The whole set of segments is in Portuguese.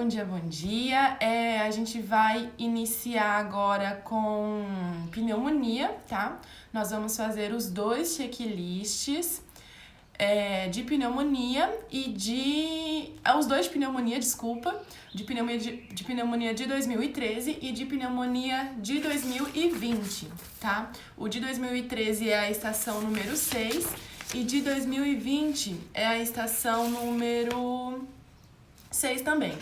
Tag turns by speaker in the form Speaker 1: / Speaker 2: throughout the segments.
Speaker 1: bom dia, bom dia. A gente vai iniciar agora com pneumonia, tá? Nós vamos fazer os dois checklists de pneumonia e os dois de pneumonia, desculpa, de pneumonia de 2013 e de pneumonia de 2020, tá? O de 2013 é a estação número 6 e de 2020 é a estação número 6 também.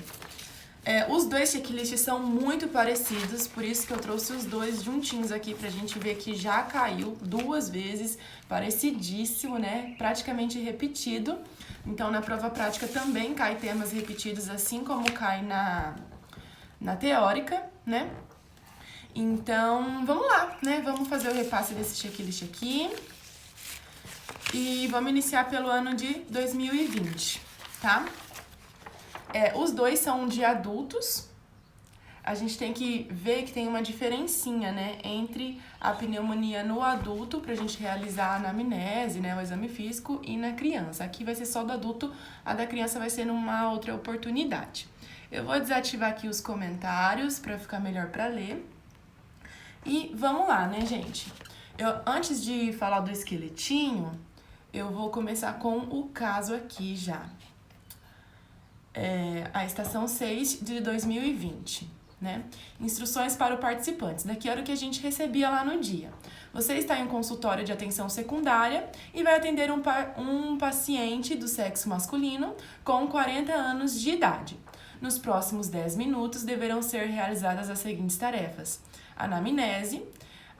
Speaker 1: Os dois checklists são muito parecidos, por isso que eu trouxe os dois juntinhos aqui pra gente ver que já caiu 2 vezes, parecidíssimo, né? Praticamente repetido. Então, na prova prática também cai temas repetidos, assim como cai na teórica, né? Então, vamos lá, né? Vamos fazer o repasse desse checklist aqui. E vamos iniciar pelo ano de 2020, tá? Os dois são de adultos. A gente tem que ver que tem uma diferencinha, né, entre a pneumonia no adulto, pra gente realizar a anamnese, né, o exame físico, e na criança. Aqui vai ser só do adulto, a da criança vai ser numa outra oportunidade. Eu vou desativar aqui os comentários pra ficar melhor pra ler. E vamos lá, né, gente? Antes de falar do esqueletinho, eu vou começar com o caso aqui já. A estação 6 de 2020, né? Instruções para o participante. Daqui era o que a gente recebia lá no dia. Você está em um consultório de atenção secundária e vai atender um paciente do sexo masculino com 40 anos de idade. Nos próximos 10 minutos deverão ser realizadas as seguintes tarefas: anamnese,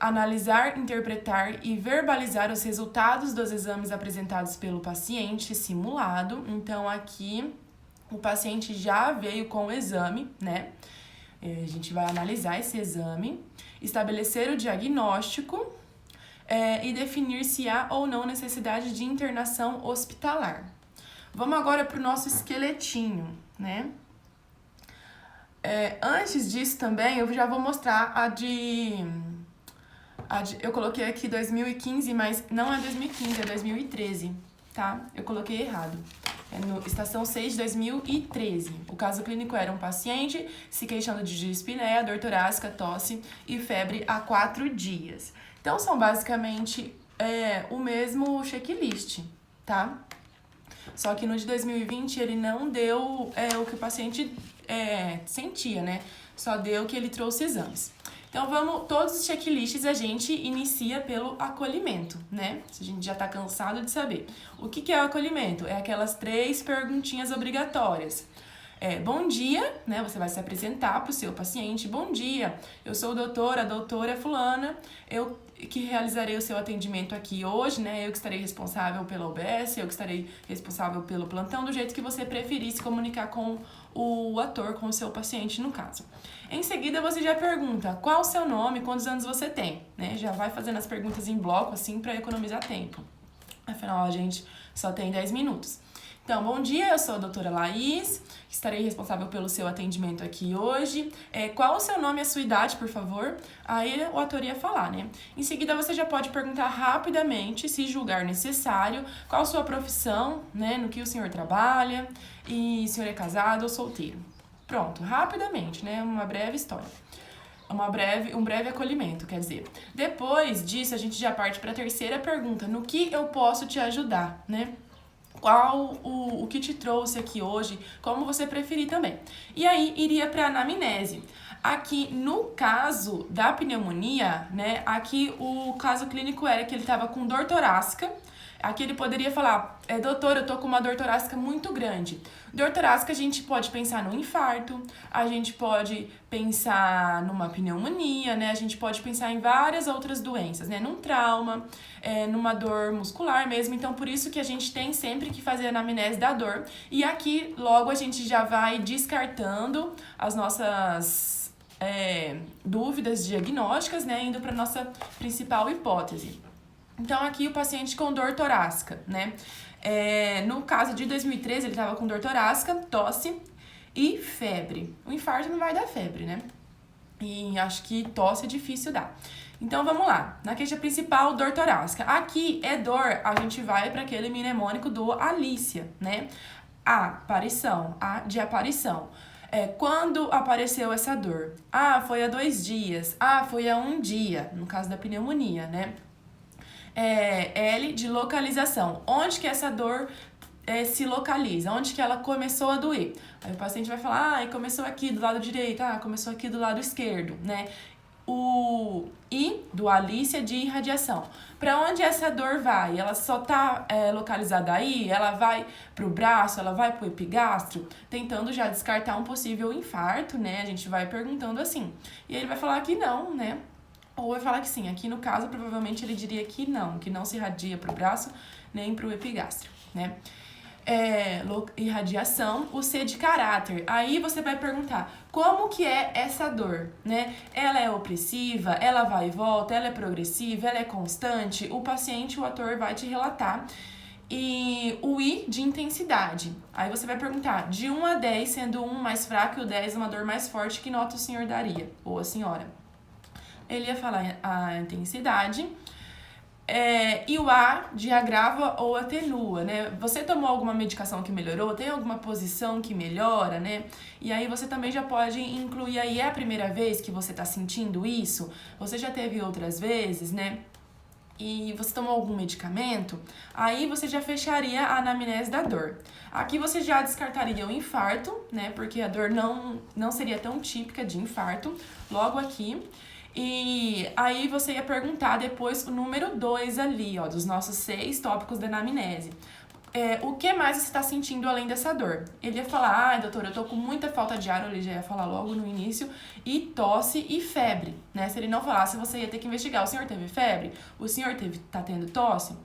Speaker 1: analisar, interpretar e verbalizar os resultados dos exames apresentados pelo paciente simulado. Então, aqui o paciente já veio com o exame, né? A gente vai analisar esse exame, estabelecer o diagnóstico e definir se há ou não necessidade de internação hospitalar. Vamos agora para o nosso esqueletinho, né? Antes disso também, eu já vou mostrar eu coloquei aqui 2015, mas não é 2015, é 2013, tá? Eu coloquei errado. Estação 6 de 2013. O caso clínico era um paciente se queixando de dispneia, dor torácica, tosse e febre há 4 dias. Então, são basicamente o mesmo checklist, tá? Só que no de 2020 ele não deu o que o paciente sentia, né? Só deu que ele trouxe exames. Então, todos os checklists a gente inicia pelo acolhimento, né? Se a gente já tá cansado de saber. O que é o acolhimento? É aquelas 3 perguntinhas obrigatórias. Bom dia, né? Você vai se apresentar pro seu paciente. Bom dia, eu sou a doutora fulana, eu que realizarei o seu atendimento aqui hoje, né? Eu que estarei responsável pela UBS, eu que estarei responsável pelo plantão, do jeito que você preferir se comunicar com o ator, com o seu paciente, no caso. Em seguida, você já pergunta qual o seu nome, quantos anos você tem, né? Já vai fazendo as perguntas em bloco, assim, para economizar tempo. Afinal, a gente só tem 10 minutos. Então, bom dia, eu sou a doutora Laís, estarei responsável pelo seu atendimento aqui hoje. Qual o seu nome e a sua idade, por favor? Aí o ator ia falar, né? Em seguida, você já pode perguntar rapidamente, se julgar necessário, qual a sua profissão, né? No que o senhor trabalha, e se o senhor é casado ou solteiro. Pronto, rapidamente, né? Uma breve história. Um breve acolhimento, quer dizer. Depois disso, a gente já parte para a terceira pergunta: no que eu posso te ajudar, né? Qual o que te trouxe aqui hoje, como você preferir também. E aí, iria para a anamnese. Aqui, no caso da pneumonia, né, aqui o caso clínico era que ele estava com dor torácica. Aqui ele poderia falar: doutor, eu tô com uma dor torácica muito grande. Dor torácica a gente pode pensar num infarto, a gente pode pensar numa pneumonia, né? A gente pode pensar em várias outras doenças, né? Num trauma, numa dor muscular mesmo. Então, por isso que a gente tem sempre que fazer a anamnese da dor. E aqui, logo, a gente já vai descartando as nossas dúvidas diagnósticas, né? Indo para nossa principal hipótese. Então, aqui o paciente com dor torácica, né? No caso de 2013, ele estava com dor torácica, tosse e febre. O infarto não vai dar febre, né? E acho que tosse é difícil dar. Então, vamos lá. Na queixa principal, dor torácica. Aqui é dor, a gente vai para aquele mnemônico do Alicia, né? A de aparição. Quando apareceu essa dor? Foi há 2 dias. Foi há 1 dia, no caso da pneumonia, né? L de localização. Onde que essa dor se localiza? Onde que ela começou a doer? Aí o paciente vai falar, começou aqui do lado direito, começou aqui do lado esquerdo, né? O I do Alice é de irradiação. Para onde essa dor vai? Ela só tá localizada aí? Ela vai pro braço? Ela vai pro epigastro? Tentando já descartar um possível infarto, né? A gente vai perguntando assim. E ele vai falar que não, né? Ou vai falar que sim. Aqui no caso, provavelmente ele diria que não se irradia pro braço nem pro epigastro, né? Irradiação, o C de caráter. Aí você vai perguntar, como que é essa dor, né? Ela é opressiva, ela vai e volta, ela é progressiva, ela é constante? O paciente, o ator vai te relatar. E o I de intensidade. Aí você vai perguntar, de 1 a 10, sendo 1 mais fraco e o 10 uma dor mais forte, que nota o senhor daria? Ou a senhora? Ele ia falar a intensidade. E o A de agrava ou atenua, né? Você tomou alguma medicação que melhorou? Tem alguma posição que melhora, né? E aí você também já pode incluir aí, é a primeira vez que você tá sentindo isso? Você já teve outras vezes, né? E você tomou algum medicamento? Aí você já fecharia a anamnese da dor. Aqui você já descartaria o infarto, né? Porque a dor não seria tão típica de infarto, logo aqui. E aí você ia perguntar depois o número 2 ali, ó, dos nossos 6 tópicos da anamnese. O que mais você está sentindo além dessa dor? Ele ia falar, doutor, eu tô com muita falta de ar, ele já ia falar logo no início, e tosse e febre, né? Se ele não falasse, você ia ter que investigar. O senhor teve febre? O senhor tá tendo tosse?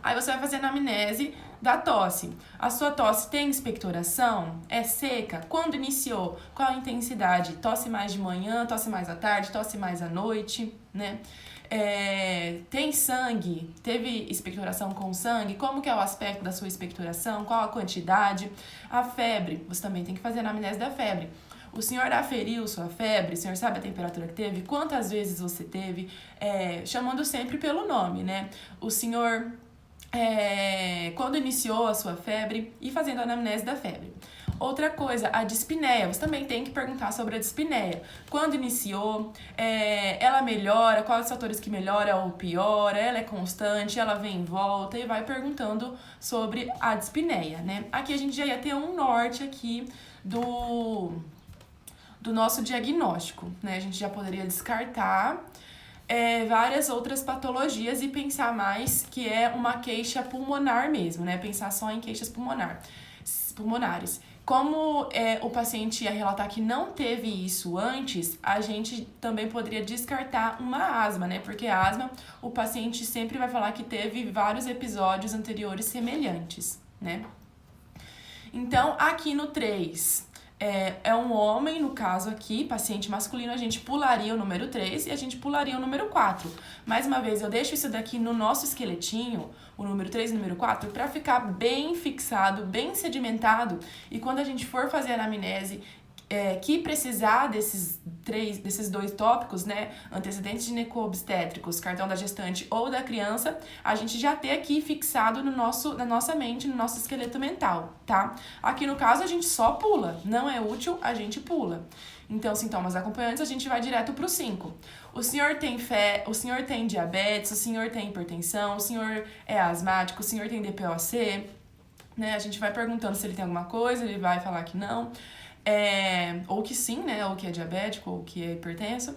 Speaker 1: Aí você vai fazer a anamnese da tosse. A sua tosse tem expectoração? É seca? Quando iniciou? Qual a intensidade? Tosse mais de manhã, tosse mais à tarde, tosse mais à noite, né? Tem sangue? Teve expectoração com sangue? Como que é o aspecto da sua expectoração? Qual a quantidade? A febre, você também tem que fazer a anamnese da febre. O senhor aferiu sua febre? O senhor sabe a temperatura que teve? Quantas vezes você teve? Chamando sempre pelo nome, né? O senhor... quando iniciou a sua febre e fazendo a anamnese da febre. Outra coisa, a dispneia. Você também tem que perguntar sobre a dispneia. Quando iniciou, ela melhora, quais os fatores que melhora ou piora, ela é constante, ela vem e volta, e vai perguntando sobre a dispneia, né? Aqui a gente já ia ter um norte aqui do nosso diagnóstico, né? A gente já poderia descartar várias outras patologias e pensar mais que é uma queixa pulmonar mesmo, né? Pensar só em queixas pulmonares. Como o paciente ia relatar que não teve isso antes, a gente também poderia descartar uma asma, né? Porque a asma, o paciente sempre vai falar que teve vários episódios anteriores semelhantes, né? Então, aqui no 3... É um homem, no caso aqui, paciente masculino, a gente pularia o número 3 e a gente pularia o número 4. Mais uma vez, eu deixo isso daqui no nosso esqueletinho, o número 3 e o número 4, para ficar bem fixado, bem sedimentado. E quando a gente for fazer a anamnese, que precisar desses 2 tópicos, né, antecedentes gineco-obstétricos, cartão da gestante ou da criança, a gente já ter aqui fixado na nossa mente, no nosso esqueleto mental, tá? Aqui no caso a gente só pula, não é útil, a gente pula. Então, sintomas acompanhantes, a gente vai direto pro 5. O senhor tem diabetes, o senhor tem hipertensão, o senhor é asmático, o senhor tem DPOC, né? A gente vai perguntando se ele tem alguma coisa, ele vai falar que não. Ou que sim, né? Ou que é diabético, ou que é hipertenso.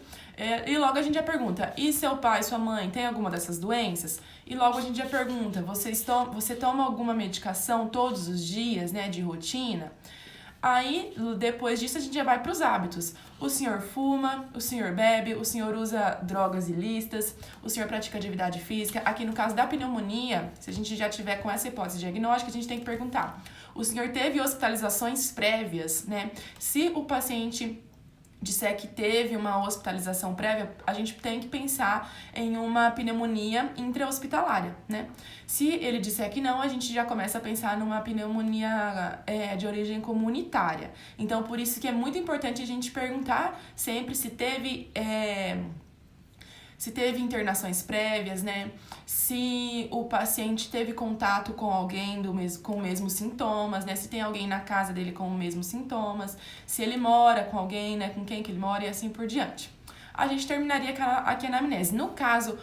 Speaker 1: E logo a gente já pergunta, e seu pai, sua mãe, tem alguma dessas doenças? E logo a gente já pergunta, você toma alguma medicação todos os dias, né? De rotina? Aí, depois disso, a gente já vai para os hábitos. O senhor fuma, o senhor bebe, o senhor usa drogas ilícitas, o senhor pratica atividade física. Aqui no caso da pneumonia, se a gente já tiver com essa hipótese diagnóstica, a gente tem que perguntar. O senhor teve hospitalizações prévias, né? Se o paciente disser que teve uma hospitalização prévia, a gente tem que pensar em uma pneumonia intra-hospitalária, né? Se ele disser que não, a gente já começa a pensar numa pneumonia de origem comunitária. Então, por isso que é muito importante a gente perguntar sempre se teve se teve internações prévias, né? Se o paciente teve contato com alguém com os mesmos sintomas, né? Se tem alguém na casa dele com os mesmos sintomas, se ele mora com alguém, né? Com quem que ele mora e assim por diante. A gente terminaria aqui a anamnese. No caso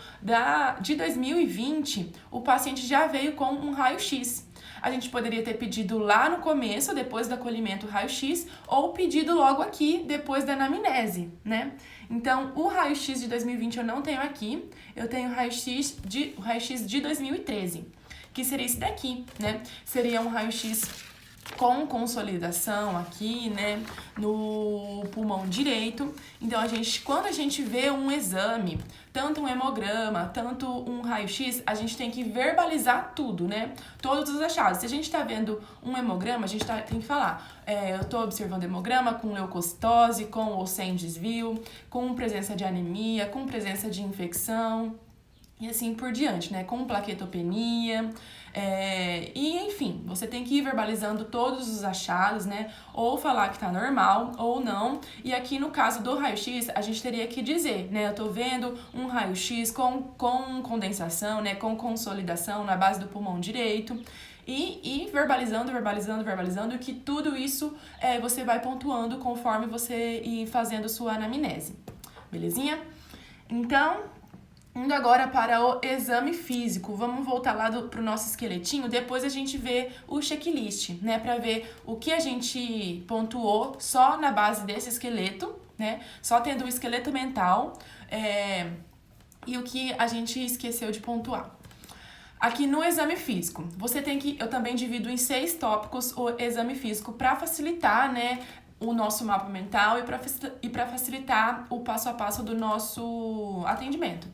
Speaker 1: de 2020, o paciente já veio com um raio-x. A gente poderia ter pedido lá no começo, depois do acolhimento, o raio-x, ou pedido logo aqui, depois da anamnese, né? Então, o raio-x de 2020 eu não tenho aqui, eu tenho o raio-x de 2013, que seria esse daqui, né? Seria um raio-x com consolidação aqui, né, no pulmão direito. Então, quando a gente vê um exame, tanto um hemograma, tanto um raio-x, a gente tem que verbalizar tudo, né, todos os achados. Se a gente tá vendo um hemograma, a gente tem que falar, eu tô observando hemograma com leucocitose, com ou sem desvio, com presença de anemia, com presença de infecção, e assim por diante, né, com plaquetopenia, e enfim, você tem que ir verbalizando todos os achados, né, ou falar que tá normal ou não. E aqui no caso do raio-x, a gente teria que dizer, né, eu tô vendo um raio-x com condensação, né, com consolidação na base do pulmão direito. E verbalizando, que tudo isso você vai pontuando conforme você ir fazendo sua anamnese. Belezinha? Então, indo agora para o exame físico, vamos voltar lá pro nosso esqueletinho, depois a gente vê o checklist, né, para ver o que a gente pontuou só na base desse esqueleto, né, só tendo o esqueleto mental, e o que a gente esqueceu de pontuar. Aqui no exame físico, eu também divido em 6 tópicos o exame físico para facilitar, né, o nosso mapa mental e para facilitar o passo a passo do nosso atendimento.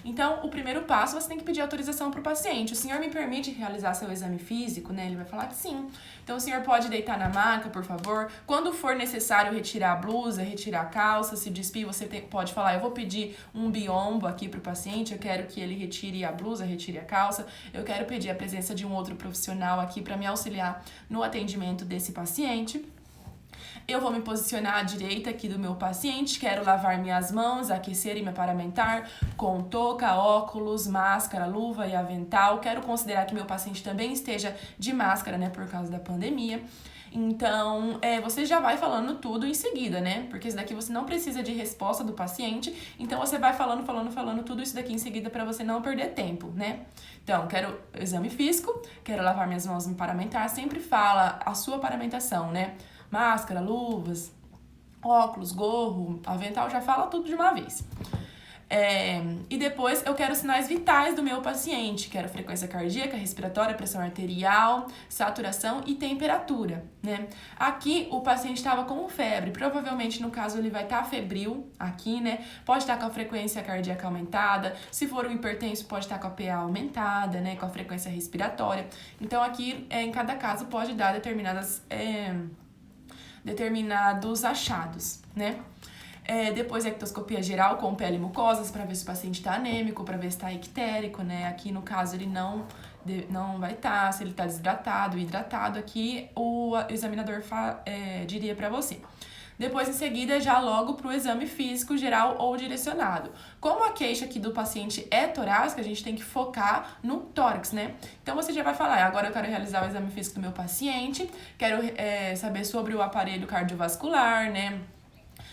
Speaker 1: Então, o primeiro passo, você tem que pedir autorização para o paciente. O senhor me permite realizar seu exame físico, né? Ele vai falar que sim. Então, o senhor pode deitar na maca, por favor. Quando for necessário retirar a blusa, retirar a calça, se despir, você pode falar, eu vou pedir um biombo aqui para o paciente, eu quero que ele retire a blusa, retire a calça, eu quero pedir a presença de um outro profissional aqui para me auxiliar no atendimento desse paciente. Eu vou me posicionar à direita aqui do meu paciente, quero lavar minhas mãos, aquecer e me paramentar com touca, óculos, máscara, luva e avental. Quero considerar que meu paciente também esteja de máscara, né, por causa da pandemia. Então, você já vai falando tudo em seguida, né? Porque isso daqui você não precisa de resposta do paciente, então você vai falando tudo isso daqui em seguida para você não perder tempo, né? Então, quero exame físico, quero lavar minhas mãos e me paramentar, sempre fala a sua paramentação, né? Máscara, luvas, óculos, gorro, avental, já fala tudo de uma vez. E depois eu quero sinais vitais do meu paciente. Quero frequência cardíaca, respiratória, pressão arterial, saturação e temperatura, né? Aqui o paciente estava com febre. Provavelmente, no caso, ele vai estar febril aqui, né? Pode estar com a frequência cardíaca aumentada. Se for um hipertenso, pode estar com a PA aumentada, né? Com a frequência respiratória. Então, aqui, em cada caso, pode dar determinados achados, né? Depois a ectoscopia geral com pele e mucosas para ver se o paciente está anêmico, para ver se está ictérico, né? Aqui no caso ele não vai estar, se ele está desidratado, hidratado, aqui o examinador diria para você. Depois, em seguida, já logo para o exame físico geral ou direcionado. Como a queixa aqui do paciente é torácica, a gente tem que focar no tórax, né? Então, você já vai falar, agora eu quero realizar o exame físico do meu paciente, quero saber sobre o aparelho cardiovascular, né?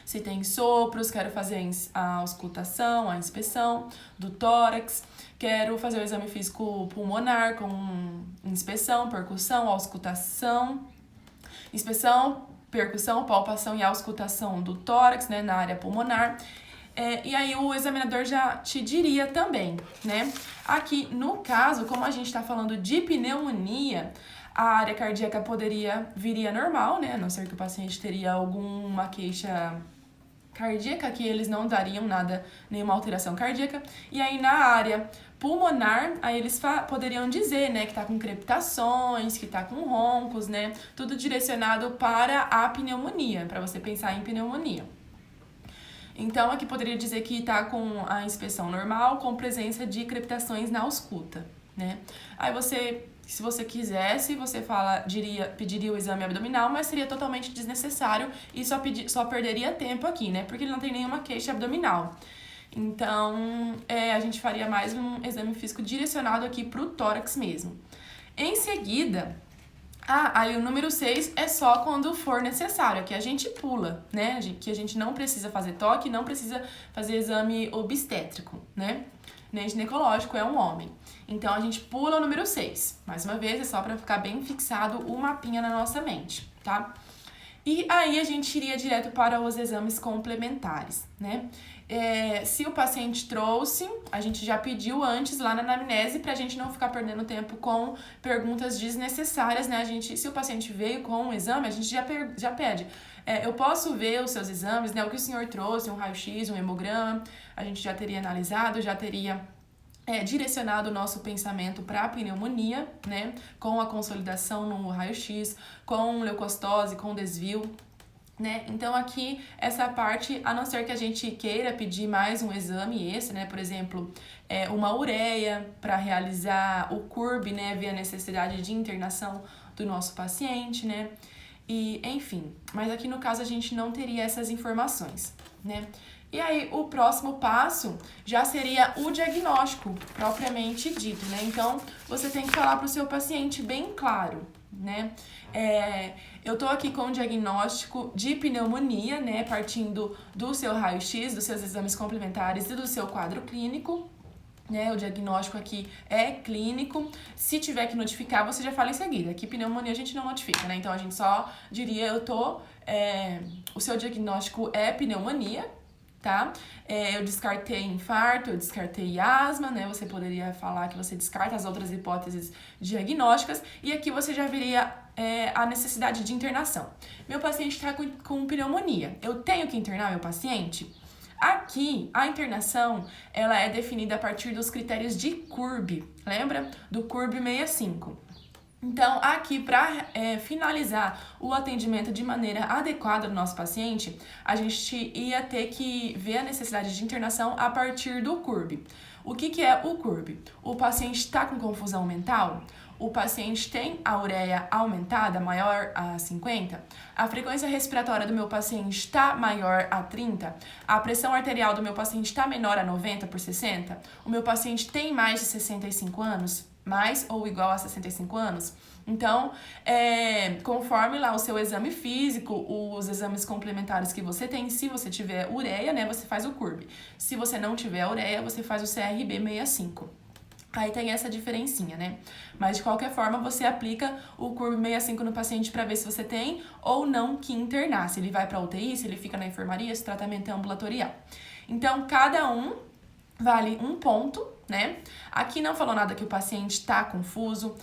Speaker 1: Se tem sopros, quero fazer a auscultação, a inspeção do tórax, quero fazer o exame físico pulmonar com inspeção, percussão, auscultação, inspeção, percussão, palpação e auscultação do tórax, né, na área pulmonar. E aí o examinador já te diria também, né? Aqui, no caso, como a gente está falando de pneumonia, a área cardíaca viria normal, né? A não ser que o paciente teria alguma queixa cardíaca, que eles não dariam nenhuma alteração cardíaca. E aí na área pulmonar, aí eles poderiam dizer, né, que tá com crepitações, que tá com roncos, né? Tudo direcionado para a pneumonia, para você pensar em pneumonia. Então, aqui poderia dizer que tá com a inspeção normal, com presença de crepitações na ausculta, né? Aí se você quisesse, você pediria o exame abdominal, mas seria totalmente desnecessário e só perderia tempo aqui, né? Porque ele não tem nenhuma queixa abdominal. Então, a gente faria mais um exame físico direcionado aqui pro tórax mesmo. Em seguida, aí o número 6 é só quando for necessário, que a gente pula, né? Que a gente não precisa fazer toque, não precisa fazer exame obstétrico, né? Nem ginecológico, é um homem. Então, a gente pula o número 6. Mais uma vez, é só para ficar bem fixado o mapinha na nossa mente, tá? E aí, a gente iria direto para os exames complementares, né? Se o paciente trouxe, a gente já pediu antes lá na anamnese pra gente não ficar perdendo tempo com perguntas desnecessárias, né? Se o paciente veio com um exame, a gente já pede. Eu posso ver os seus exames, né? O que o senhor trouxe, um raio-x, um hemograma, a gente já teria analisado, já teria direcionado o nosso pensamento para a pneumonia, né? Com a consolidação no raio-x, com leucocitose, com desvio, né? Então aqui, essa parte, a não ser que a gente queira pedir mais um exame né? Por exemplo, uma ureia para realizar o CURB, né? Ver a necessidade de internação do nosso paciente, né? E, enfim, mas aqui no caso a gente não teria essas informações, né? E aí, o próximo passo já seria o diagnóstico, propriamente dito, né? Então, você tem que falar para o seu paciente bem claro, né? Eu tô aqui com o diagnóstico de pneumonia, né? Partindo do seu raio-x, dos seus exames complementares e do seu quadro clínico, né? O diagnóstico aqui é clínico. Se tiver que notificar, você já fala em seguida. Aqui, pneumonia a gente não notifica, né? Então, a gente só diria, o seu diagnóstico é pneumonia, tá? Eu descartei infarto, eu descartei asma, né? Você poderia falar que você descarta as outras hipóteses diagnósticas e aqui você já veria a necessidade de internação. Meu paciente está com pneumonia. Eu tenho que internar meu paciente? Aqui, a internação, ela é definida a partir dos critérios de CURB, lembra? Do CURB 65. Então, aqui, para finalizar o atendimento de maneira adequada do nosso paciente, a gente ia ter que ver a necessidade de internação a partir do CURB. O que é o CURB? O paciente está com confusão mental? O paciente tem a ureia aumentada, maior a 50? A frequência respiratória do meu paciente está maior a 30? A pressão arterial do meu paciente está menor a 90 por 60? O meu paciente tem mais de 65 anos? Mais ou igual a 65 anos? Então, conforme lá o seu exame físico, os exames complementares que você tem, se você tiver ureia, né, você faz o CURB. Se você não tiver ureia, você faz o CRB 65. Aí tem essa diferencinha, né? Mas de qualquer forma, você aplica o CURB 65 no paciente para ver se você tem ou não que internar. Se ele vai para UTI, se ele fica na enfermaria, se o tratamento é ambulatorial. Então, cada um vale um ponto, né? Aqui não falou nada que o paciente está confuso.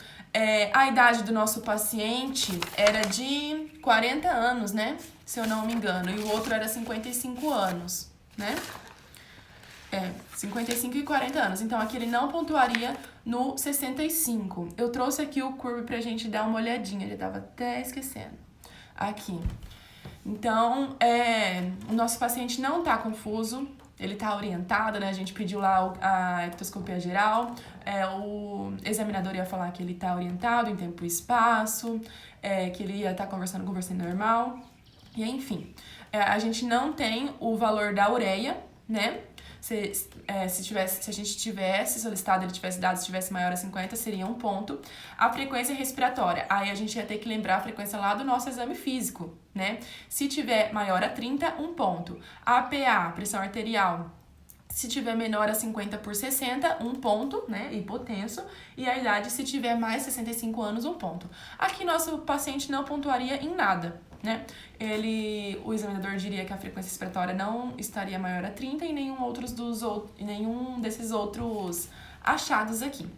Speaker 1: A idade do nosso paciente era de 40 anos, né? Se eu não me engano. E o outro era 55 anos, né? 55 e 40 anos. Então, aqui ele não pontuaria no 65. Eu trouxe aqui o CURB pra gente dar uma olhadinha. Já tava até esquecendo. Aqui. Então, o nosso paciente não tá confuso. Ele tá orientado, né? A gente pediu lá a ectoscopia geral. O examinador ia falar que ele tá orientado em tempo e espaço. Que ele ia estar conversando com você normal. E, enfim. A gente não tem o valor da ureia, né? Se a gente tivesse solicitado, ele tivesse dado, se tivesse maior a 50, seria um ponto. A frequência respiratória, aí a gente ia ter que lembrar a frequência lá do nosso exame físico, né? Se tiver maior a 30, um ponto. A PA, pressão arterial, se tiver menor a 50 por 60, um ponto, né? Hipotenso. E a idade, se tiver mais 65 anos, um ponto. Aqui, nosso paciente não pontuaria em nada, né? O examinador diria que a frequência respiratória não estaria maior a 30 e nenhum desses outros achados aqui.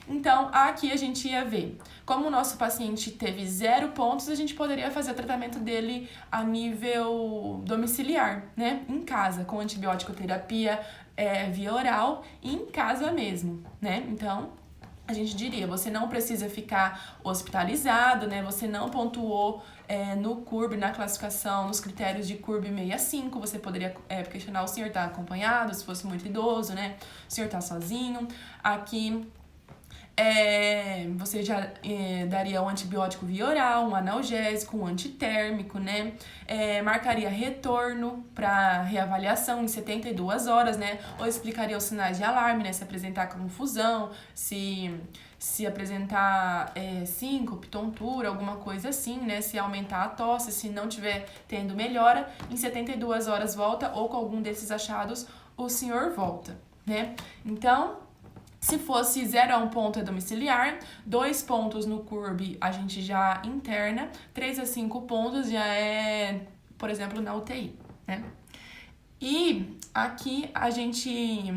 Speaker 1: Então, aqui a gente ia ver. Como o nosso paciente teve 0 pontos, a gente poderia fazer o tratamento dele a nível domiciliar, né? Em casa, com antibiótico terapia via oral e em casa mesmo, né? Então, a gente diria, você não precisa ficar hospitalizado, né? Você não pontuou no CURB, na classificação, nos critérios de CURB 65, você poderia questionar o senhor tá acompanhado, se fosse muito idoso, né? O senhor tá sozinho. Aqui, Você já daria um antibiótico via oral, um analgésico, um antitérmico, né? Marcaria retorno para reavaliação em 72 horas, né? Ou explicaria os sinais de alarme, né? Se apresentar confusão, se apresentar síncope, tontura, alguma coisa assim, né? Se aumentar a tosse, se não tiver tendo melhora, em 72 horas volta, ou com algum desses achados o senhor volta, né? Então, se fosse 0 a 1 ponto é domiciliar, 2 pontos no CURB a gente já interna, 3 a 5 pontos já é, por exemplo, na UTI, né? E aqui a gente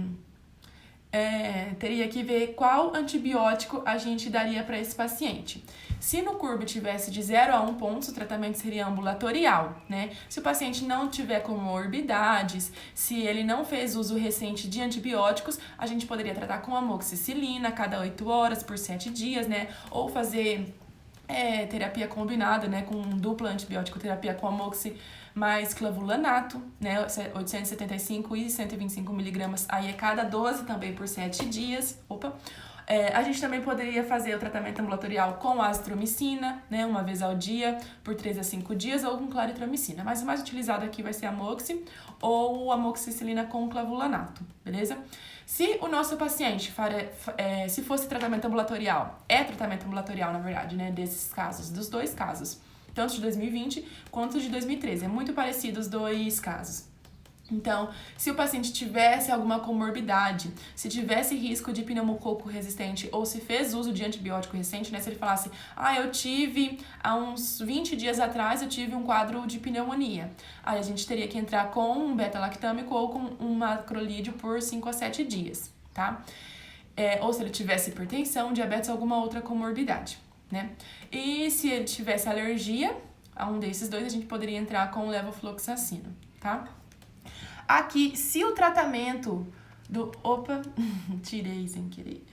Speaker 1: teria que ver qual antibiótico a gente daria para esse paciente. Se no CURB tivesse de 0 a 1 pontos, o tratamento seria ambulatorial, né? Se o paciente não tiver comorbidades, se ele não fez uso recente de antibióticos, a gente poderia tratar com amoxicilina a cada 8 horas por 7 dias, né? Ou fazer terapia combinada, né? Com dupla antibiótico terapia com amoxi mais clavulanato, né? 875 e 125 miligramas, aí é cada 12 também por 7 dias. A gente também poderia fazer o tratamento ambulatorial com azitromicina, né, uma vez ao dia, por 3 a 5 dias, ou com claritromicina. Mas o mais utilizado aqui vai ser a amoxi ou amoxicilina com clavulanato, beleza? Se o nosso paciente, se fosse tratamento ambulatorial, tratamento ambulatorial, na verdade, né, desses casos, dos dois casos, tanto de 2020 quanto de 2013, é muito parecido os dois casos. Então, se o paciente tivesse alguma comorbidade, se tivesse risco de pneumococo resistente ou se fez uso de antibiótico recente, né? Se ele falasse, eu tive, há uns 20 dias atrás, eu tive um quadro de pneumonia. Aí a gente teria que entrar com um beta-lactâmico ou com um macrolídeo por 5 a 7 dias, tá? Ou se ele tivesse hipertensão, diabetes ou alguma outra comorbidade, né? E se ele tivesse alergia a um desses dois, a gente poderia entrar com levofloxacino, tá? Aqui, se o tratamento do... tirei sem querer.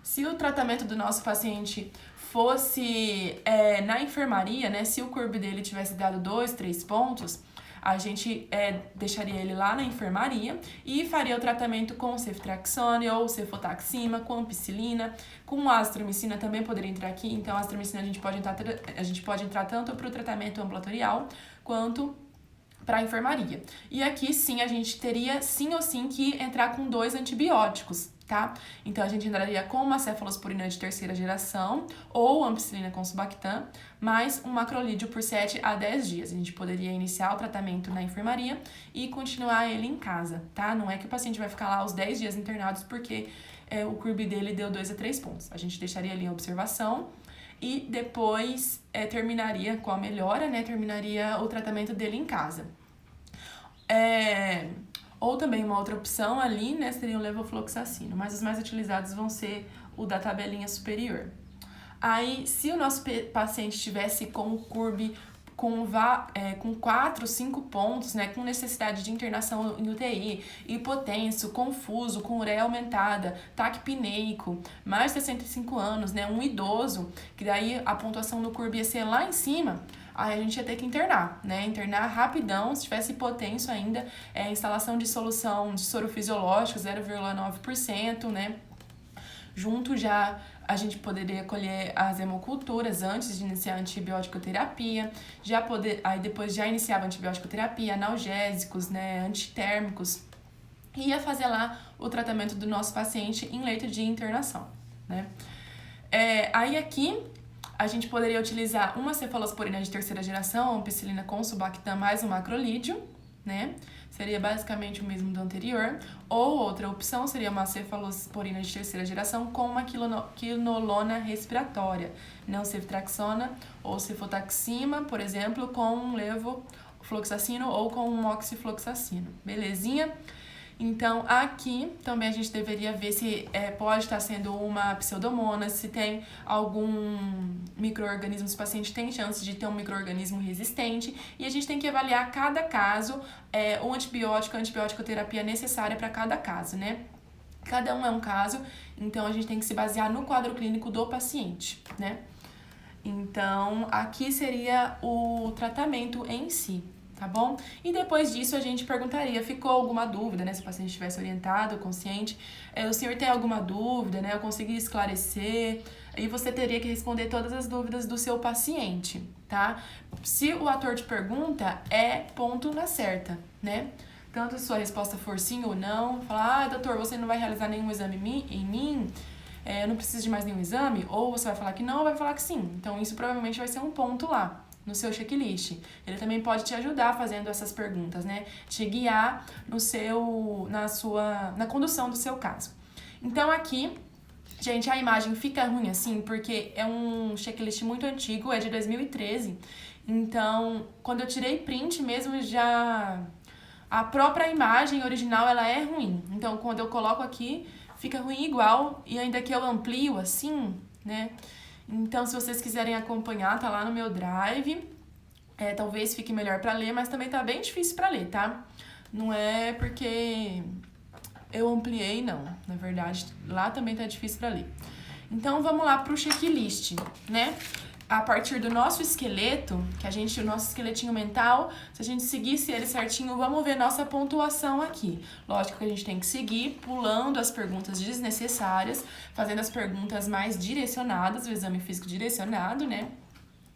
Speaker 1: Se o tratamento do nosso paciente fosse na enfermaria, né? Se o CURB dele tivesse dado 2, 3 pontos, a gente deixaria ele lá na enfermaria e faria o tratamento com ceftriaxone ou cefotaxima, com ampicilina, com azitromicina também poderia entrar aqui. Então, a azitromicina a gente pode entrar tanto para o tratamento ambulatorial quanto para a enfermaria. E aqui sim a gente teria sim ou sim que entrar com 2 antibióticos, tá? Então a gente entraria com uma cefalosporina de 3ª geração ou ampicilina com Subactam, mais um macrolídeo por 7 a 10 dias. A gente poderia iniciar o tratamento na enfermaria e continuar ele em casa, tá? Não é que o paciente vai ficar lá os 10 dias internados porque o CURB dele deu 2 a 3 pontos. A gente deixaria ali em observação e depois terminaria com a melhora, né? Terminaria o tratamento dele em casa. Ou também uma outra opção ali, né? Seria o levofloxacino, mas os mais utilizados vão ser o da tabelinha superior. Aí, se o nosso paciente estivesse com o CURB com 4, 5 pontos, né, com necessidade de internação em UTI, hipotenso, confuso, com ureia aumentada, taquipneico, mais de 65 anos, né, um idoso, que daí a pontuação no CURB ia ser lá em cima, aí a gente ia ter que internar, né, internar rapidão, se tivesse hipotenso ainda, instalação de solução de soro fisiológico, 0,9%, né, junto já a gente poderia colher as hemoculturas antes de iniciar a antibiótico-terapia, aí depois já iniciava a antibiótico-terapia, analgésicos, né, antitérmicos, e ia fazer lá o tratamento do nosso paciente em leito de internação, né. Aí aqui a gente poderia utilizar uma cefalosporina de 3ª geração, ampicilina com Subactam mais um macrolídeo, né, seria basicamente o mesmo do anterior, ou outra opção seria uma cefalosporina de 3ª geração com uma quinolona respiratória, não ceftriaxona ou cefotaxima, por exemplo, com levofloxacino ou com moxifloxacino, belezinha? Então, aqui também a gente deveria ver se pode estar sendo uma pseudomonas, se tem algum micro-organismo, se o paciente tem chance de ter um micro-organismo resistente. E a gente tem que avaliar cada caso, o antibiótico, a antibiótico-terapia necessária para cada caso, né? Cada um é um caso, então a gente tem que se basear no quadro clínico do paciente, né? Então, aqui seria o tratamento em si, tá bom? E depois disso a gente perguntaria, ficou alguma dúvida, né? Se o paciente estivesse orientado, consciente, o senhor tem alguma dúvida, né? Eu consegui esclarecer. Aí você teria que responder todas as dúvidas do seu paciente, tá? Se o ator te pergunta, é ponto na certa, né? Tanto se sua resposta for sim ou não, falar, doutor, você não vai realizar nenhum exame em mim, eu não preciso de mais nenhum exame, ou você vai falar que não, ou vai falar que sim. Então, isso provavelmente vai ser um ponto lá no seu checklist. Ele também pode te ajudar fazendo essas perguntas, né? Te guiar na condução do seu caso. Então, aqui, gente, a imagem fica ruim assim, porque é um checklist muito antigo, é de 2013. Então, quando eu tirei print mesmo, a própria imagem original, ela é ruim. Então, quando eu coloco aqui, fica ruim igual, e ainda que eu amplio assim, né? Então, se vocês quiserem acompanhar, tá lá no meu Drive. Talvez fique melhor pra ler, mas também tá bem difícil pra ler, tá? Não é porque eu ampliei, não. Na verdade, lá também tá difícil pra ler. Então, vamos lá pro checklist, né? A partir do nosso esqueleto, o nosso esqueletinho mental, se a gente seguisse ele certinho, vamos ver nossa pontuação aqui. Lógico que a gente tem que seguir pulando as perguntas desnecessárias, fazendo as perguntas mais direcionadas, o exame físico direcionado, né?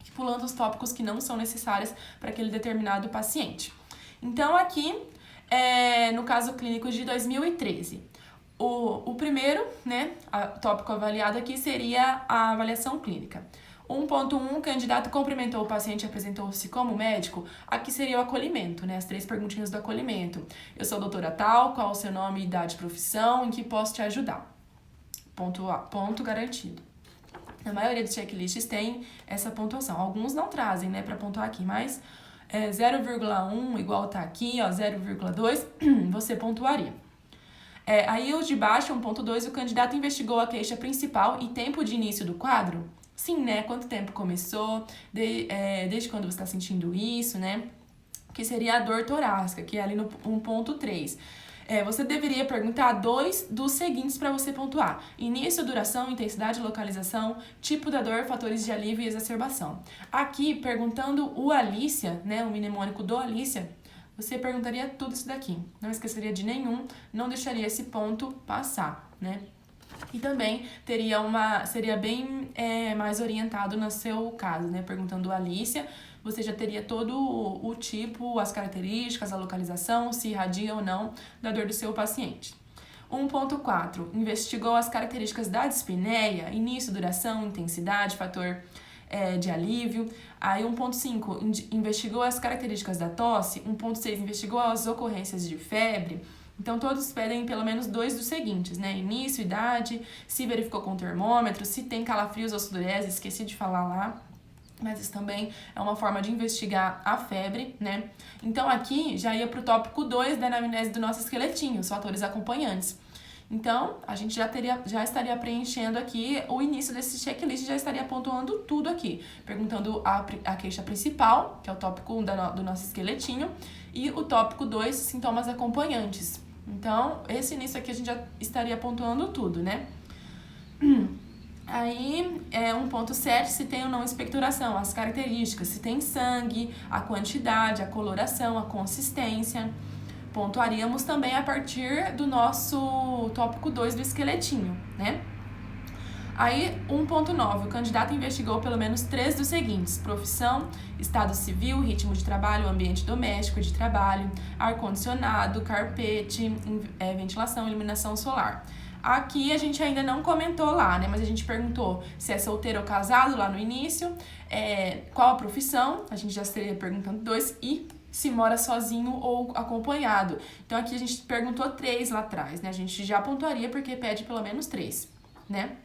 Speaker 1: E pulando os tópicos que não são necessários para aquele determinado paciente. Então, aqui, no caso clínico de 2013, o primeiro, né, tópico avaliado aqui seria a avaliação clínica. 1.1, candidato cumprimentou o paciente e apresentou-se como médico. Aqui seria o acolhimento, né? As 3 perguntinhas do acolhimento. Eu sou doutora tal, qual o seu nome, idade, profissão, em que posso te ajudar? Ponto garantido. A maioria dos checklists tem essa pontuação. Alguns não trazem, né, pra pontuar aqui, mas 0,1 igual tá aqui, ó, 0,2, você pontuaria. Aí o de baixo, 1.2, o candidato investigou a queixa principal e tempo de início do quadro. Sim, né? Quanto tempo começou, desde quando você está sentindo isso, né? Que seria a dor torácica, que é ali no 1.3. Você deveria perguntar 2 dos seguintes para você pontuar: início, duração, intensidade, localização, tipo da dor, fatores de alívio e exacerbação. Aqui, perguntando o Alícia, né? O mnemônico do Alícia, você perguntaria tudo isso daqui. Não esqueceria de nenhum, não deixaria esse ponto passar, né? E também seria bem mais orientado no seu caso, né? Perguntando a Alícia, você já teria todo o tipo, as características, a localização, se irradia ou não da dor do seu paciente. 1.4. Investigou as características da dispneia, início, duração, intensidade, fator de alívio. Aí 1.5. Investigou as características da tosse. 1.6. Investigou as ocorrências de febre. Então, todos pedem pelo menos 2 dos seguintes, né? Início, idade, se verificou com termômetro, se tem calafrios ou sudorese, esqueci de falar lá. Mas isso também é uma forma de investigar a febre, né? Então, aqui já ia pro tópico 2 da anamnese do nosso esqueletinho, os fatores acompanhantes. Então, a gente já estaria preenchendo aqui o início desse checklist, já estaria pontuando tudo aqui. Perguntando a queixa principal, que é o tópico 1 do nosso esqueletinho, e o tópico 2, sintomas acompanhantes. Então, esse início aqui a gente já estaria pontuando tudo, né? Aí, 1.7, se tem ou não expectoração, as características, se tem sangue, a quantidade, a coloração, a consistência. Pontuaríamos também a partir do nosso tópico 2 do esqueletinho, né? Aí, 1.9, o candidato investigou pelo menos 3 dos seguintes: profissão, estado civil, ritmo de trabalho, ambiente doméstico de trabalho, ar-condicionado, carpete, ventilação, iluminação solar. Aqui a gente ainda não comentou lá, né? Mas a gente perguntou se é solteiro ou casado lá no início, qual a profissão, a gente já estaria perguntando 2, e se mora sozinho ou acompanhado. Então aqui a gente perguntou 3 lá atrás, né? A gente já pontuaria porque pede pelo menos 3, né?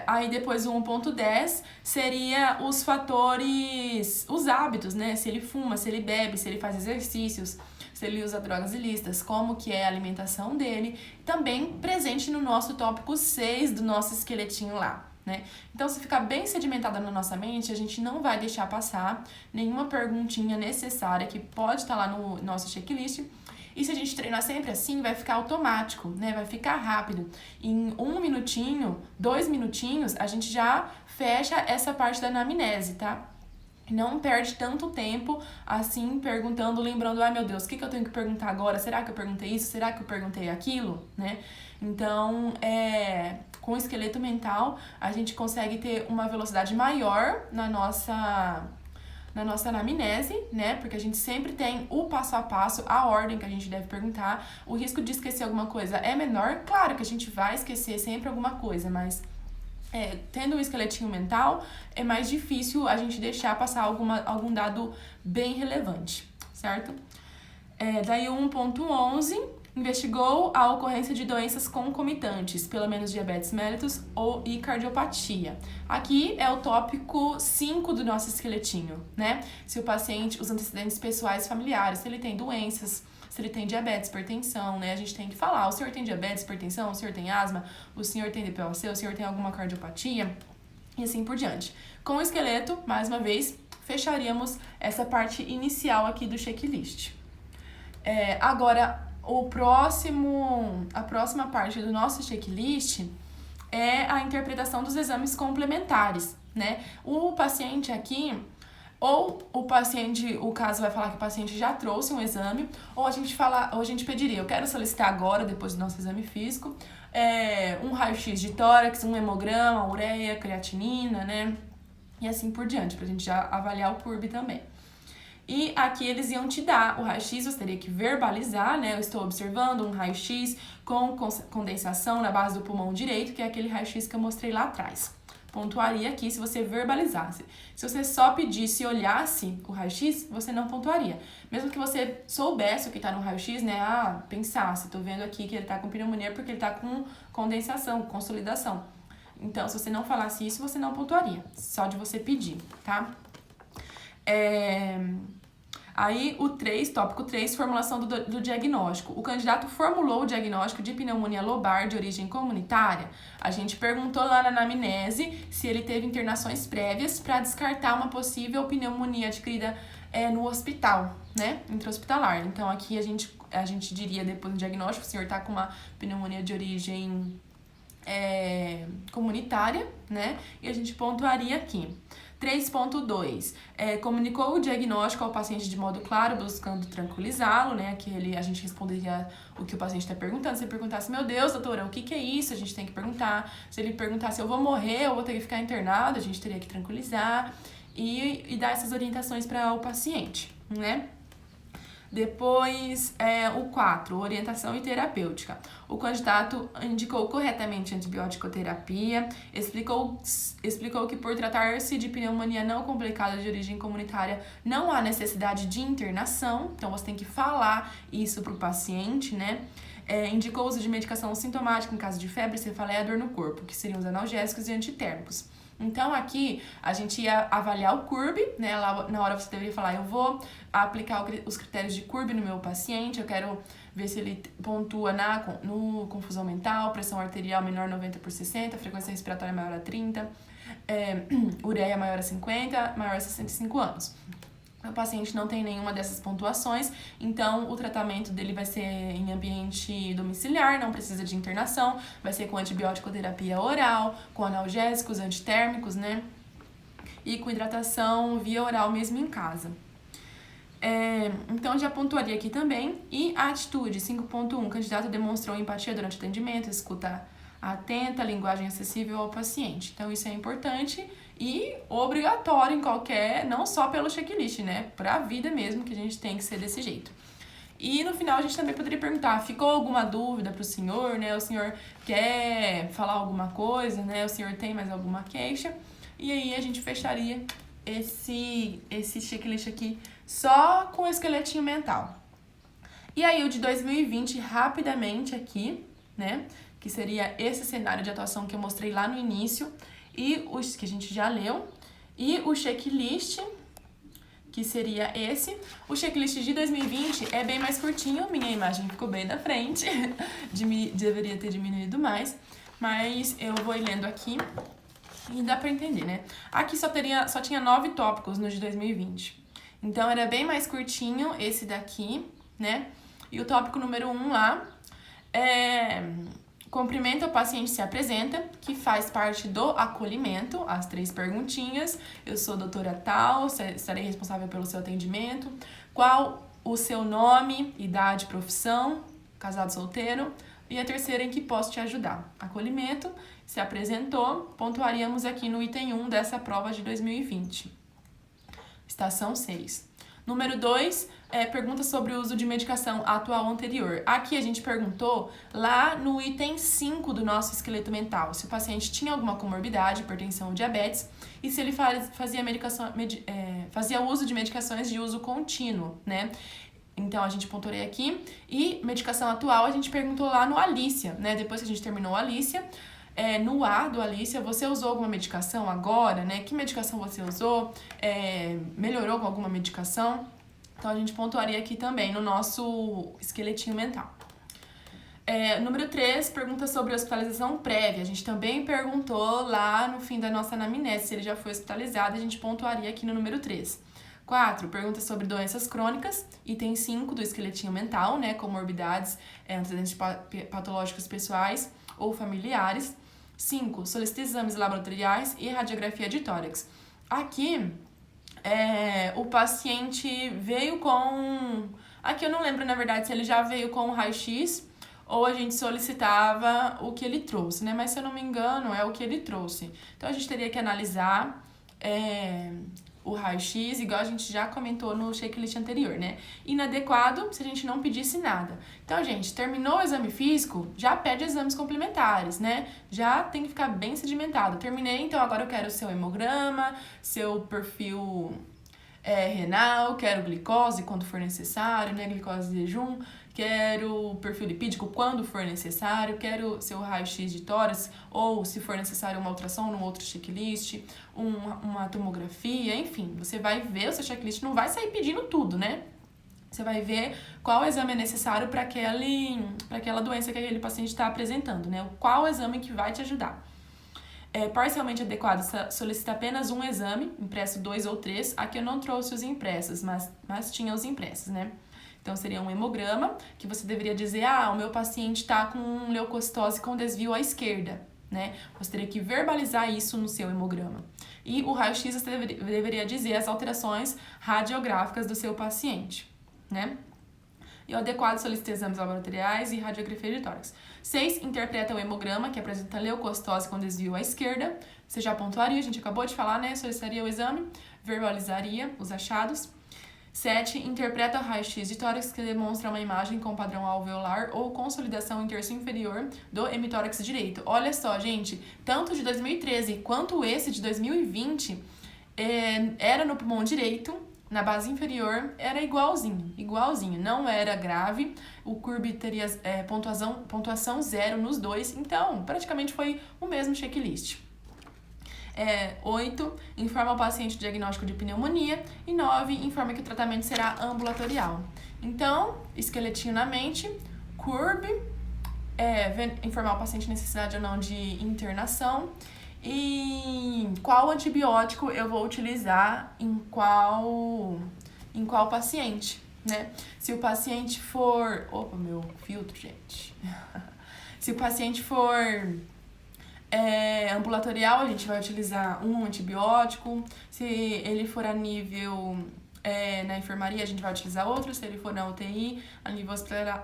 Speaker 1: Aí depois o 1.10 seria os fatores, os hábitos, né? Se ele fuma, se ele bebe, se ele faz exercícios, se ele usa drogas ilícitas, como que é a alimentação dele, também presente no nosso tópico 6 do nosso esqueletinho lá, né? Então, se ficar bem sedimentada na nossa mente, a gente não vai deixar passar nenhuma perguntinha necessária que pode estar lá no nosso checklist. E se a gente treinar sempre assim, vai ficar automático, né? Vai ficar rápido. Em 1 minutinho, 2 minutinhos, a gente já fecha essa parte da anamnese, tá? Não perde tanto tempo assim perguntando, lembrando, ai meu Deus, o que eu tenho que perguntar agora? Será que eu perguntei isso? Será que eu perguntei aquilo? Né? Então, com o esqueleto mental, a gente consegue ter uma velocidade maior na nossa anamnese, né? Porque a gente sempre tem o passo a passo, a ordem que a gente deve perguntar. O risco de esquecer alguma coisa é menor. Claro que a gente vai esquecer sempre alguma coisa, mas tendo um esqueletinho mental, é mais difícil a gente deixar passar algum dado bem relevante, certo? Daí 1.11, investigou a ocorrência de doenças concomitantes, pelo menos diabetes mellitus e cardiopatia. Aqui é o tópico 5 do nosso esqueletinho, né? Se o paciente, os antecedentes pessoais familiares, se ele tem doenças, se ele tem diabetes, hipertensão, né? A gente tem que falar, o senhor tem diabetes, hipertensão, o senhor tem asma, o senhor tem DPOC, o senhor tem alguma cardiopatia, e assim por diante. Com o esqueleto, mais uma vez, fecharíamos essa parte inicial aqui do checklist. Agora, a próxima parte do nosso checklist é a interpretação dos exames complementares, né? O paciente aqui, ou o caso vai falar que o paciente já trouxe um exame, ou a gente pediria, eu quero solicitar agora, depois do nosso exame físico, um raio-x de tórax, um hemograma, ureia, creatinina, né? E assim por diante, pra gente já avaliar o CURB também. E aqui eles iam te dar o raio-x, você teria que verbalizar, né? Eu estou observando um raio-x com condensação na base do pulmão direito, que é aquele raio-x que eu mostrei lá atrás. Pontuaria aqui se você verbalizasse. Se você só pedisse e olhasse o raio-x, você não pontuaria. Mesmo que você soubesse o que está no raio-x, né? Pensasse, tô vendo aqui que ele tá com pneumonia porque ele tá com condensação, consolidação. Então, se você não falasse isso, você não pontuaria. Só de você pedir, tá? Aí, tópico 3, formulação do diagnóstico. O candidato formulou o diagnóstico de pneumonia lobar de origem comunitária. A gente perguntou lá na anamnese se ele teve internações prévias para descartar uma possível pneumonia adquirida no hospital, né? Intra-hospitalar. Então, aqui a gente diria, depois do diagnóstico, o senhor está com uma pneumonia de origem comunitária, né? E a gente pontuaria aqui. 3.2. Comunicou o diagnóstico ao paciente de modo claro, buscando tranquilizá-lo, né? Aqui a gente responderia o que o paciente está perguntando. Se ele perguntasse, meu Deus, doutora, o que é isso? A gente tem que perguntar. Se ele perguntasse, eu vou morrer, eu vou ter que ficar internado, a gente teria que tranquilizar e dar essas orientações para o paciente, né? Depois, o 4, orientação e terapêutica. O candidato indicou corretamente a antibiótico-terapia, explicou que por tratar-se de pneumonia não complicada de origem comunitária, não há necessidade de internação, então você tem que falar isso para o paciente, né? Indicou o uso de medicação sintomática em caso de febre, cefaleia e dor no corpo, que seriam os analgésicos e antitérmicos. Então, aqui, a gente ia avaliar o CURB, né? Lá na hora você deveria falar, eu vou aplicar os critérios de CURB no meu paciente, eu quero ver se ele pontua no confusão mental, pressão arterial menor 90/60, frequência respiratória maior a 30, ureia maior a 50, maior a 65 anos. O paciente não tem nenhuma dessas pontuações, então o tratamento dele vai ser em ambiente domiciliar, não precisa de internação, vai ser com antibiótico-terapia oral, com analgésicos, antitérmicos, né? E com hidratação via oral mesmo em casa. Então já pontuaria aqui também. E a atitude, 5.1, o candidato demonstrou empatia durante o atendimento, escuta atenta, linguagem acessível ao paciente. Então isso é importante e obrigatório em qualquer, não só pelo checklist, né? Pra vida mesmo, que a gente tem que ser desse jeito. E no final a gente também poderia perguntar, ficou alguma dúvida pro senhor, né? O senhor quer falar alguma coisa, né? O senhor tem mais alguma queixa? E aí a gente fecharia esse checklist aqui só com o esqueletinho mental. E aí o de 2020, rapidamente aqui, né? Que seria esse cenário de atuação que eu mostrei lá no início, e os que a gente já leu, e o checklist, que seria esse. O checklist de 2020 é bem mais curtinho, minha imagem ficou bem na frente, deveria ter diminuído mais, mas eu vou lendo aqui e dá pra entender, né? Aqui só tinha 9 tópicos no de 2020, então era bem mais curtinho esse daqui, né? E o tópico número 1 lá Cumprimenta o paciente se apresenta, que faz parte do acolhimento, as 3 perguntinhas. Eu sou doutora tal, estarei responsável pelo seu atendimento. Qual o seu nome, idade, profissão, casado, solteiro. E a terceira, em que posso te ajudar. Acolhimento, se apresentou, pontuaríamos aqui no item 1 dessa prova de 2020. Estação 6. Número 2, pergunta sobre o uso de medicação atual ou anterior. Aqui a gente perguntou lá no item 5 do nosso esqueleto mental, se o paciente tinha alguma comorbidade, hipertensão ou diabetes, e se ele fazia uso de medicações de uso contínuo, né? Então, a gente pontuei aqui. E medicação atual, a gente perguntou lá no Alícia, né? Depois que a gente terminou a Alícia, no A do Alícia, você usou alguma medicação agora, né? Que medicação você usou? Melhorou com alguma medicação? Então, a gente pontuaria aqui também no nosso esqueletinho mental. Número 3, pergunta sobre hospitalização prévia. A gente também perguntou lá no fim da nossa anamnese se ele já foi hospitalizado, a gente pontuaria aqui no número 3. 4, pergunta sobre doenças crônicas, item 5 do esqueletinho mental, né, comorbidades, antecedentes patológicos pessoais ou familiares. 5, solicita exames laboratoriais e radiografia de tórax. Aqui, o paciente veio com... Aqui eu não lembro, na verdade, se ele já veio com o raio-x ou a gente solicitava o que ele trouxe, né, mas se eu não me engano, é o que ele trouxe. Então, a gente teria que analisar... o raio-x, igual a gente já comentou no checklist anterior, né? Inadequado se a gente não pedisse nada. Então, gente, terminou o exame físico, já pede exames complementares, né? Já tem que ficar bem sedimentado. Terminei, então agora eu quero o seu hemograma, seu perfil renal, quero glicose quando for necessário, né? Glicose de jejum, quero perfil lipídico quando for necessário, quero seu raio-x de tórax, ou se for necessário uma ultrassom num outro checklist, uma tomografia, enfim, você vai ver o seu checklist, não vai sair pedindo tudo, né? Você vai ver qual exame é necessário para aquela doença que aquele paciente está apresentando, né? Qual exame que vai te ajudar. Parcialmente adequado, solicita apenas um exame, impresso 2 ou 3. Aqui eu não trouxe os impressos, mas tinha os impressos, né? Então, seria um hemograma, que você deveria dizer, o meu paciente está com leucocitose com desvio à esquerda, né? Você teria que verbalizar isso no seu hemograma. E o raio-x você deveria dizer as alterações radiográficas do seu paciente, né? E o adequado solicita exames laboratoriais e radiografia de tórax. 6, interpreta o hemograma, que apresenta leucocitose com desvio à esquerda. Você já pontuaria, a gente acabou de falar, né? Solicitaria o exame, verbalizaria os achados. 7, interpreta o raio-x de tórax, que demonstra uma imagem com padrão alveolar ou consolidação em terço inferior do hemitórax direito. Olha só, gente, tanto de 2013 quanto esse de 2020 era no pulmão direito, na base inferior, era igualzinho, não era grave, o CURB teria pontuação 0 nos dois, então praticamente foi o mesmo checklist. 8, informa ao paciente o diagnóstico de pneumonia. E 9, informa que o tratamento será ambulatorial. Então, esqueletinho na mente, CURB, informar o paciente necessidade ou não de internação. E qual antibiótico eu vou utilizar em qual paciente, né? Se o paciente for... Opa, meu filtro, gente. Se o paciente for... ambulatorial, a gente vai utilizar um antibiótico. Se ele for a nível na enfermaria, a gente vai utilizar outro. Se ele for na UTI, a nível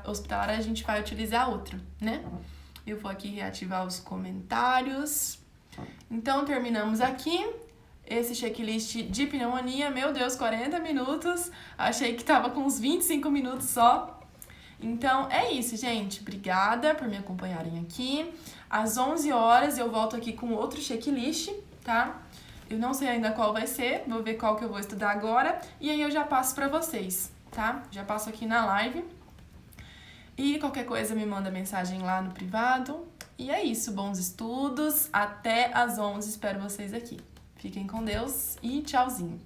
Speaker 1: hospitalar, a gente vai utilizar outro, né? Eu vou aqui reativar os comentários. Então, terminamos aqui esse checklist de pneumonia. Meu Deus, 40 minutos. Achei que tava com uns 25 minutos só. Então, é isso, gente. Obrigada por me acompanharem aqui. Às 11 horas eu volto aqui com outro checklist, tá? Eu não sei ainda qual vai ser, vou ver qual que eu vou estudar agora. E aí eu já passo pra vocês, tá? Já passo aqui na live. E qualquer coisa me manda mensagem lá no privado. E é isso, bons estudos. Até às 11, espero vocês aqui. Fiquem com Deus e tchauzinho.